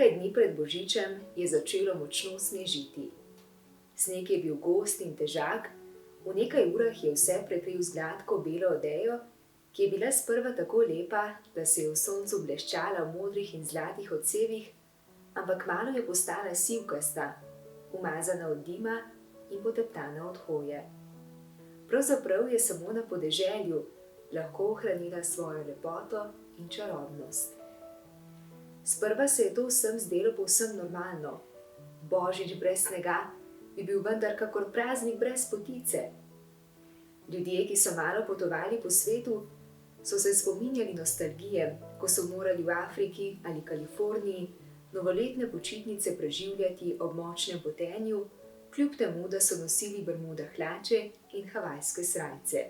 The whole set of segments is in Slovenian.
Nekaj dni pred božičem je začelo močno snežiti. Sneg je bil gost in težak, v nekaj urah je vse prekril z gladko belo odejo, ki je bila sprva tako lepa, da se je v soncu bleščala v modrih in zlatih odsevih, ampak kmalu je postala sivkasta, umazana od dima in poteptana od hoje. Pravzaprav je samo na podeželju lahko ohranila svojo lepoto in čarobnost. Sprva se je to vsem zdelo povsem normalno. Božič brez snega bi bil vendar kakor praznik brez potice. Ljudje, ki so malo potovali po svetu, so se spominjali nostalgije, ko so morali v Afriki ali Kaliforniji novoletne počitnice preživljati ob močnem potenju, kljub temu, da so nosili bermuda hlače in havajske srajce.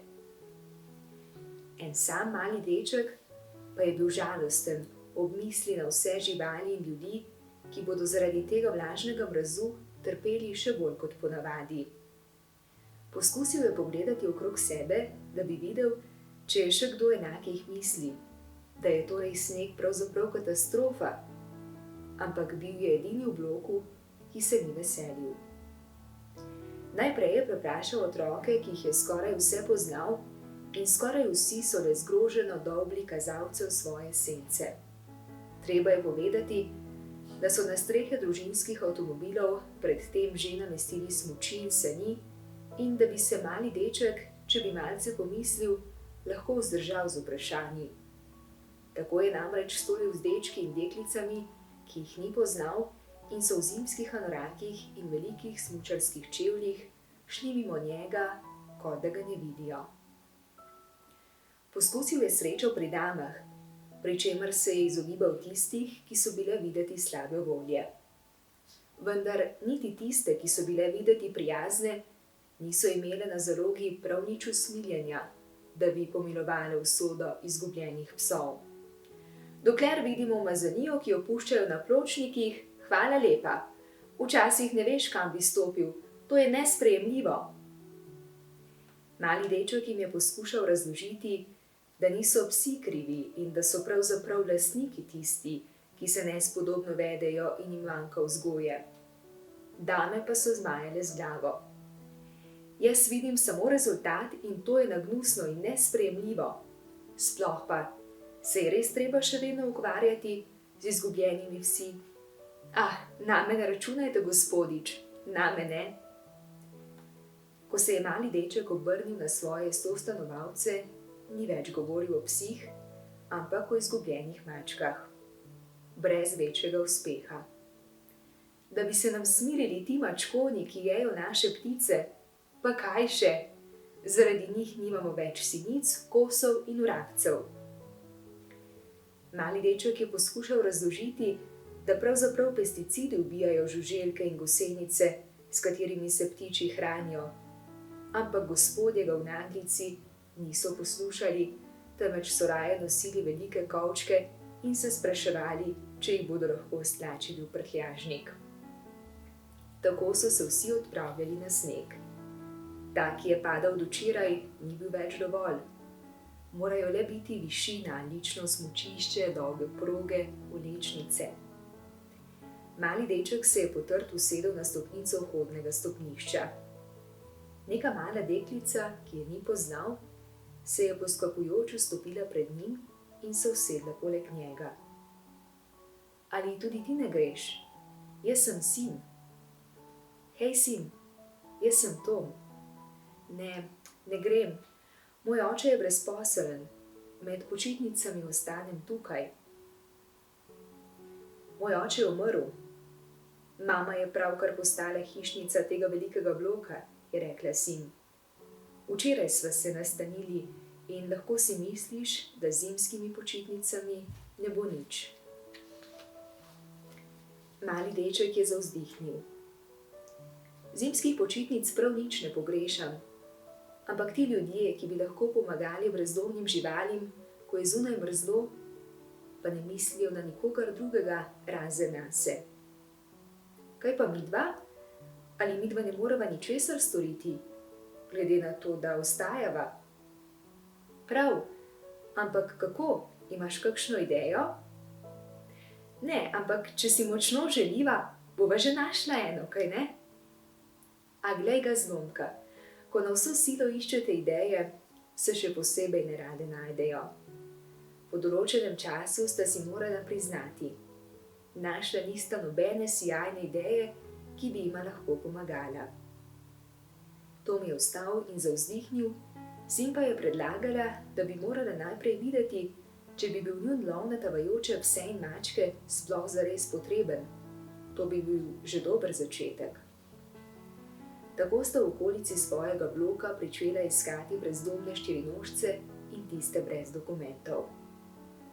En sam mali deček pa je bil žalosten ob misli na vse živali in ljudi, ki bodo zaradi tega vlažnega mrazu trpeli še bolj kot ponavadi. Poskusil je pogledati okrog sebe, da bi videl, če je še kdo enakih misli, da je torej sneg pravzaprav katastrofa, ampak bil je edini v bloku, ki se ni veselil. Najprej je preprašal otroke, ki jih je skoraj vse poznal, in skoraj vsi so le zgroženo dolbli kazalcev svoje sence. Treba je povedati, da so na strehe družinskih avtomobilov predtem že namestili smuči in sani in da bi se mali deček, če bi malce pomislil, lahko vzdržal z vprašanji. Tako je namreč storil z dečki in deklicami, ki jih ni poznal in so v zimskih anorakih in velikih smučarskih čevljih šli mimo njega, kot da ga ne vidijo. Poskusil je srečo pri damah, pri čemer se je izogibal tistih, ki so bile videti slabe volje. Vendar niti tiste, ki so bile videti prijazne, niso imele na zalogi prav nič usmiljenja, da bi pomilovale usodo izgubljenih psov. Dokler vidimo umazanijo, ki jo puščajo na pločnikih, hvala lepa, včasih ne veš, kam bi stopil, to je nesprejemljivo. Mali deček jim je poskušal razložiti, da niso psi krivi in da so pravzaprav lastniki tisti, ki se nespodobno vedejo in jim manjka vzgoje. Dame pa so zmajale z glavo. Jaz vidim samo rezultat in to je nagnusno in nesprejemljivo. Sploh pa, se je res treba še vedno ukvarjati z izgubljenimi psi? Name ne računajte, gospodič, name ne. Ko se je mali deček obrnil na svoje sostanovalce, ni več govoril o psih, ampak o izgubljenih mačkah. Brez večjega uspeha. Da bi se nam smirili ti mačkoni, ki jejo naše ptice, pa kaj še? Zaradi njih nimamo več sinic, kosov in vrabcev. Mali deček je poskušal razložiti, da pravzaprav pesticidi ubijajo žuželke in gosenice, s katerimi se ptiči hranijo, ampak gospodjega v naglici niso poslušali, temveč so raje nosili velike kovčke in se spraševali, če jih bodo lahko stlačili v prtljažnik. Tako so se vsi odpravljali na sneg. Ta, ki je padal včeraj, ni bil več dovolj. Morajo le biti višina, lično smučišče, dolge proge, vlečnice. Mali deček se je potrt usedel na stopnico vhodnega stopnišča. Neka mala deklica, ki je ni poznal, se je poskakujoč vstopila pred njim in se usedla poleg njega. Ali tudi ti ne greš? Jaz sem sin. Hej, sin, jaz sem Tom. Ne grem. Moj oče je brezposeln. Med počitnicami ostanem tukaj. Moj oče je umrl. Mama je pravkar postala hišnica tega velikega bloka, je rekla sin. Včeraj sva se nastanili in lahko si misliš, da z zimskimi počitnicami ne bo nič. Mali deček je zavzdihnil. Zimskih počitnic prav nič ne pogrešam, ampak ti ljudje, ki bi lahko pomagali brezdomnim živalim, ko je zunaj mrzlo, pa ne mislijo na nikogar drugega razen nase. Kaj pa midva? Ali midva ne moreva ničesar storiti, glede na to, da ostajava? Prav, ampak kako? Imaš kakšno idejo? Ne, ampak če si močno želiva, bova že našla eno, kaj ne? A glej ga zlomka, ko na vso silo iščete ideje, se še posebej nerade najdejo. Po določenem času sta si morala priznati: našla nista nobene sijajne ideje, ki bi jima lahko pomagala. Tom je vstal in zavzdihnil, sin pa je predlagala, da bi morala najprej videti, če bi bil njun lov na tavajoče pse in mačke sploh zares potreben. To bi bil že dober začetek. Tako sta v okolici svojega bloka pričela iskati brezdomne štirinožce in tiste brez dokumentov.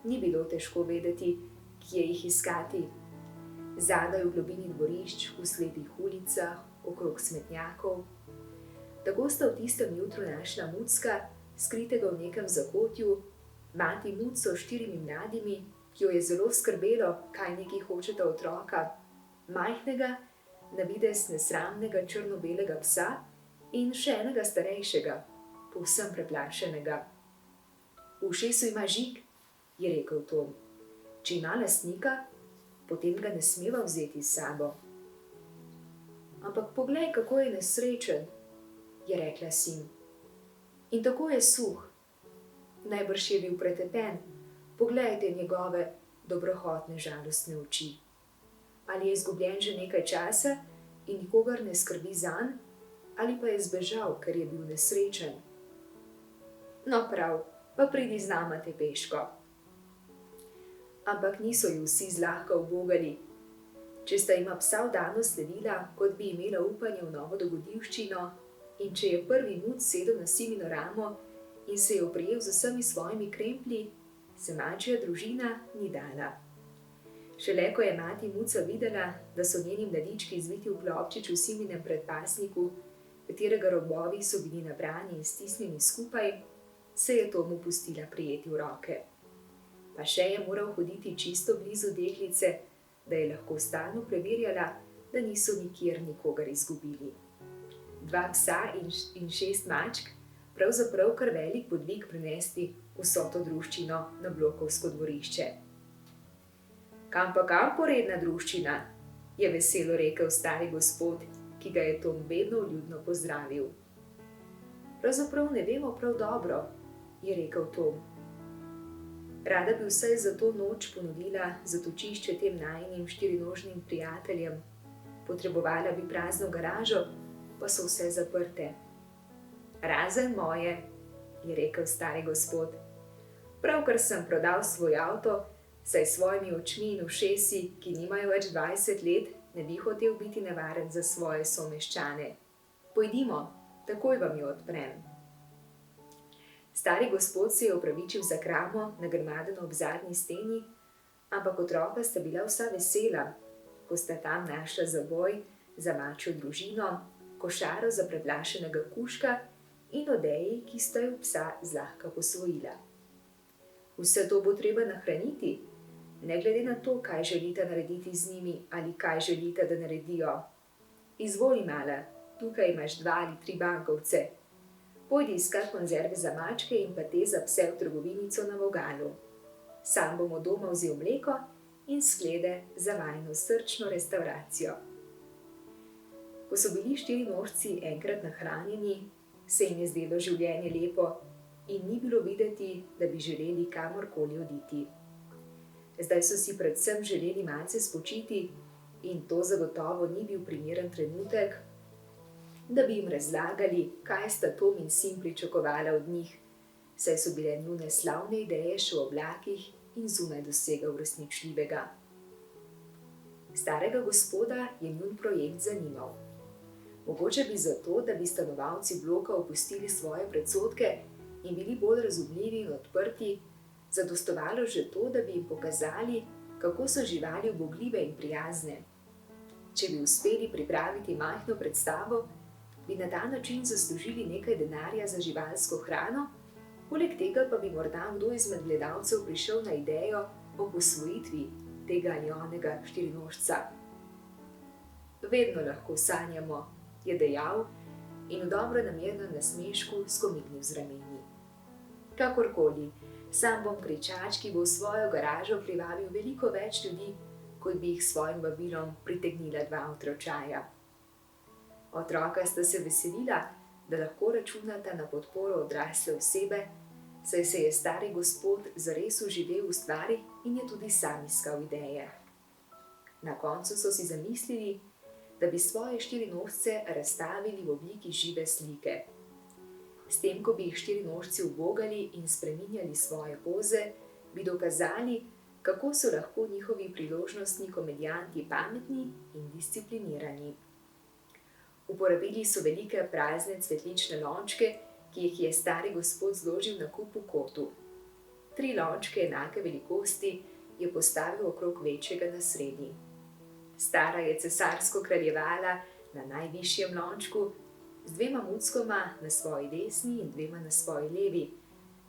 Ni bilo težko vedeti, kje jih iskati. Zadaj v globini dvorišč, v slepih ulicah, okrog smetnjakov. Tako sta v tistem jutru našla Mucka, skritega v nekem zakotju, mati Muco s 4 mladimi, ki jo je zelo skrbelo, kaj neki hočeta otroka, majhnega, na videz nesramnega črno-belega psa in še enega starejšega, povsem preplašenega. V ušesu ima žig, je rekel Tom. Če ima lastnika, potem ga ne smeva vzeti s sabo. Ampak poglej, kako je nesrečen, je rekla sin. In tako je suh. Najbrž je bil pretepen, poglejte njegove dobrohotne žalostne oči. Ali je izgubljen že nekaj časa in nikogar ne skrbi zanj, ali pa je zbežal, ker je bil nesrečen. No prav, pa pridi z nama te peško. Ampak niso ju vsi zlahka ubogali. Če sta jima psa vdano sledila, kot bi imela upanje v novo dogodivščino, in če je prvi Muc sedel na Simino ramo in se je oprijel z vsemi svojimi kremplji, se mačja družina ni dala. Šele ko je mati Muca videla, da so njeni mladički zviti v klobčič v Siminem predpasniku, katerega robovi so bili nabrani in stisnjeni skupaj, se je Tomu pustila prijeti v roke. Pa še je moral hoditi čisto blizu deklice, da je lahko stalno preverjala, da niso nikjer nikogar izgubili. 2 psa in 6 mačk, pravzaprav kar velik podvig prinesti vso to druščino na blokovsko dvorišče. Kam pa kam, poredna druščina, je veselo rekel stari gospod, ki ga je Tom vedno vljudno pozdravil. Pravzaprav ne vemo prav dobro, je rekel Tom. Rada bi vsaj za to noč ponudila zatočišče tem najinim štirinožnim prijateljem. Potrebovala bi prazno garažo, pa so vse zaprte. Razen moje, je rekel stari gospod. Pravkar sem prodal svoj avto, saj s svojimi očmi in ušesi, ki nimajo več 20 let, ne bi hotel biti nevaren za svoje someščane. Pojdimo, takoj vam jo odprem. Stari gospod se je opravičil za kramo, nagrmadeno ob zadnji steni, ampak otroka sta bila vsa vesela, ko sta tam našla zaboj za mačjo družino, košaro za preplašenega kužka in odeji, ki sta ju psa zlahka posvojila. Vse to bo treba nahraniti, ne glede na to, kaj želite narediti z njimi ali kaj želite, da naredijo. Izvoli, mala, tukaj imaš 2 ali 3 bankovce. Pojdi iskat konzerve za mačke in pa te za pse v trgovinico na vogalu. Sam bom od doma vzel mleko in sklede za vajino srčno restavracijo. Ko so bili štirinožci enkrat nahranjeni, se jim je zdelo življenje lepo in ni bilo videti, da bi želeli kamorkoli oditi. Zdaj so si predvsem želeli malce spočiti in to zagotovo ni bil primeren trenutek, da bi jim razlagali, kaj sta Tom in sin pričakovala od njih, saj so bile njune slavne ideje še v oblakih in zunaj dosega uresničljivega. Starega gospoda je njun projekt zanimal. Mogoče bi zato, da bi stanovalci bloka opustili svoje predsodke in bili bolj razumljivi in odprti, zadostovalo že to, da bi jim pokazali, kako so živali ubogljive in prijazne. Če bi uspeli pripraviti majhno predstavo, bi na ta način zaslužili nekaj denarja za živalsko hrano, poleg tega pa bi morda kdo izmed gledalcev prišel na idejo o posvojitvi tega ali onega štirinožca. Vedno lahko sanjamo, je dejal in v dobronamernem nasmešku skomignil z rameni. Kakorkoli, sam bom kričač, ki bo v svojo garažo privabil veliko več ljudi, kot bi jih s svojim vabilom pritegnila dva otročaja. Otroka sta se veselila, da lahko računata na podporo odrasle osebe, saj se je stari gospod zares vživel v stvari in je tudi sam iskal ideje. Na koncu so si zamislili, da bi svoje štirinožce razstavili v obliki žive slike. S tem, ko bi jih štirinožci ubogali in spreminjali svoje poze, bi dokazali, kako so lahko njihovi priložnostni komedijanti pametni in disciplinirani. Uporabili so velike prazne cvetlične lončke, ki jih je stari gospod zložil na kup v kotu. 3 lončke enake velikosti je postavil okrog večjega na srednji. Stara je cesarsko kraljevala na najvišjem lončku, z 2 muckoma na svoji desni in 2 na svoji levi,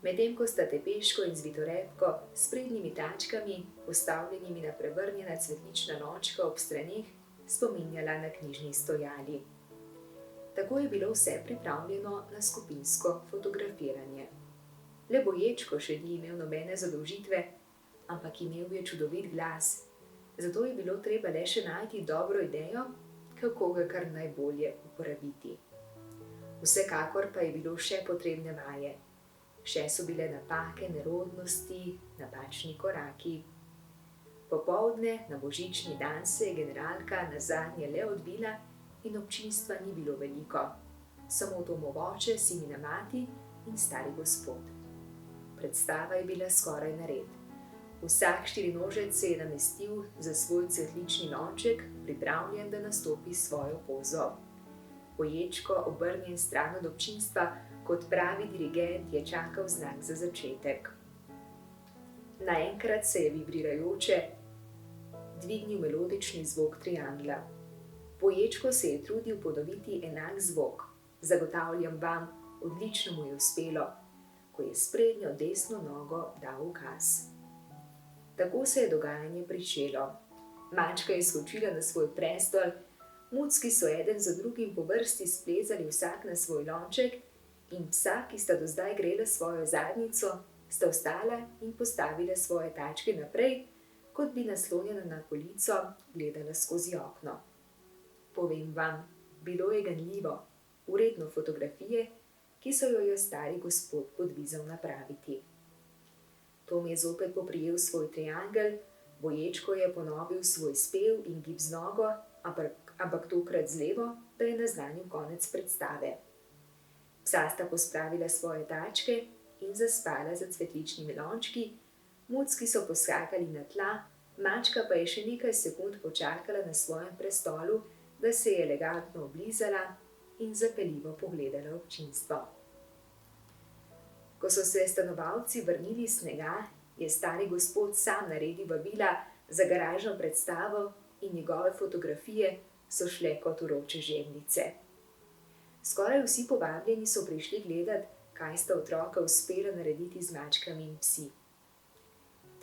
medtem ko sta Tepeško in Zvitorepko s prednjimi tačkami, postavljenimi na prevrnjena cvetlična lončka ob straneh, spominjala na knjižni stojali. Tako je bilo vse pripravljeno na skupinsko fotografiranje. Le Boječko še ni imel nobene zadolžitve, ampak imel je čudovit glas, zato je bilo treba le še najti dobro idejo, kako ga kar najbolje uporabiti. Vsekakor pa je bilo še potrebne vaje. Še so bile napake, nerodnosti, napačni koraki. Popoldne, na božični dan, se je generalka nazadnje le odvila in občinstva ni bilo veliko. Samo domovoče, sinina mati in stari gospod. Predstava je bila skoraj nared. Vsak štirinožec se je namestil za svoj cvetlični lonček, pripravljen, da nastopi svojo pozo. Boječko, obrnjen stran od občinstva, kot pravi dirigent, je čakal znak za začetek. Naenkrat se je vibrirajoče dvignil melodični zvok triangla. Boječko se je trudil ponoviti enak zvok. Zagotavljam vam, odlično mu je uspelo, ko je s prednjo desno nogo dal ukaz. Tako se je dogajanje pričelo. Mačka je skočila na svoj prestol, mucki so eden za drugim po vrsti splezali vsak na svoj lonček in psa, ki sta do zdaj grela svojo zadnjico, sta vstala in postavila svoje tačke naprej, kot bi naslonjena na polico gledala skozi okno. Povem vam, bilo je ganljivo, vredno fotografije, ki so jo stari gospod podvizal napraviti. Tom je zopet poprijel svoj triangel, Boječko je ponovil svoj spev in gib z nogo, ampak tokrat z levo, da je naznanil konec predstave. Psa sta pospravila svoje tačke in zaspala za cvetličnimi lončki, mucki so poskakali na tla, mačka pa je še nekaj sekund počakala na svojem prestolu, da se je elegantno oblizala in zapeljivo pogledala občinstvo. Ko so se stanovalci vrnili iz snega, je stari gospod sam naredil vabila za garažno predstavo in njegove fotografije so šle kot vroče žemljice. Skoraj vsi povabljeni so prišli gledat, kaj sta otroka uspela narediti z mačkami in psi.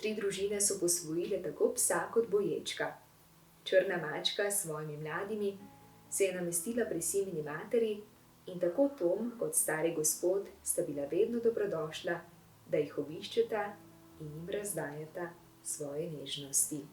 3 družine so posvojile tako psa kot Boječka. Črna mačka s svojimi mladimi se je namestila pri sinini materi in tako Tom kot stari gospod sta bila vedno dobrodošla, da jih obiščeta in jim razdajata svoje nežnosti.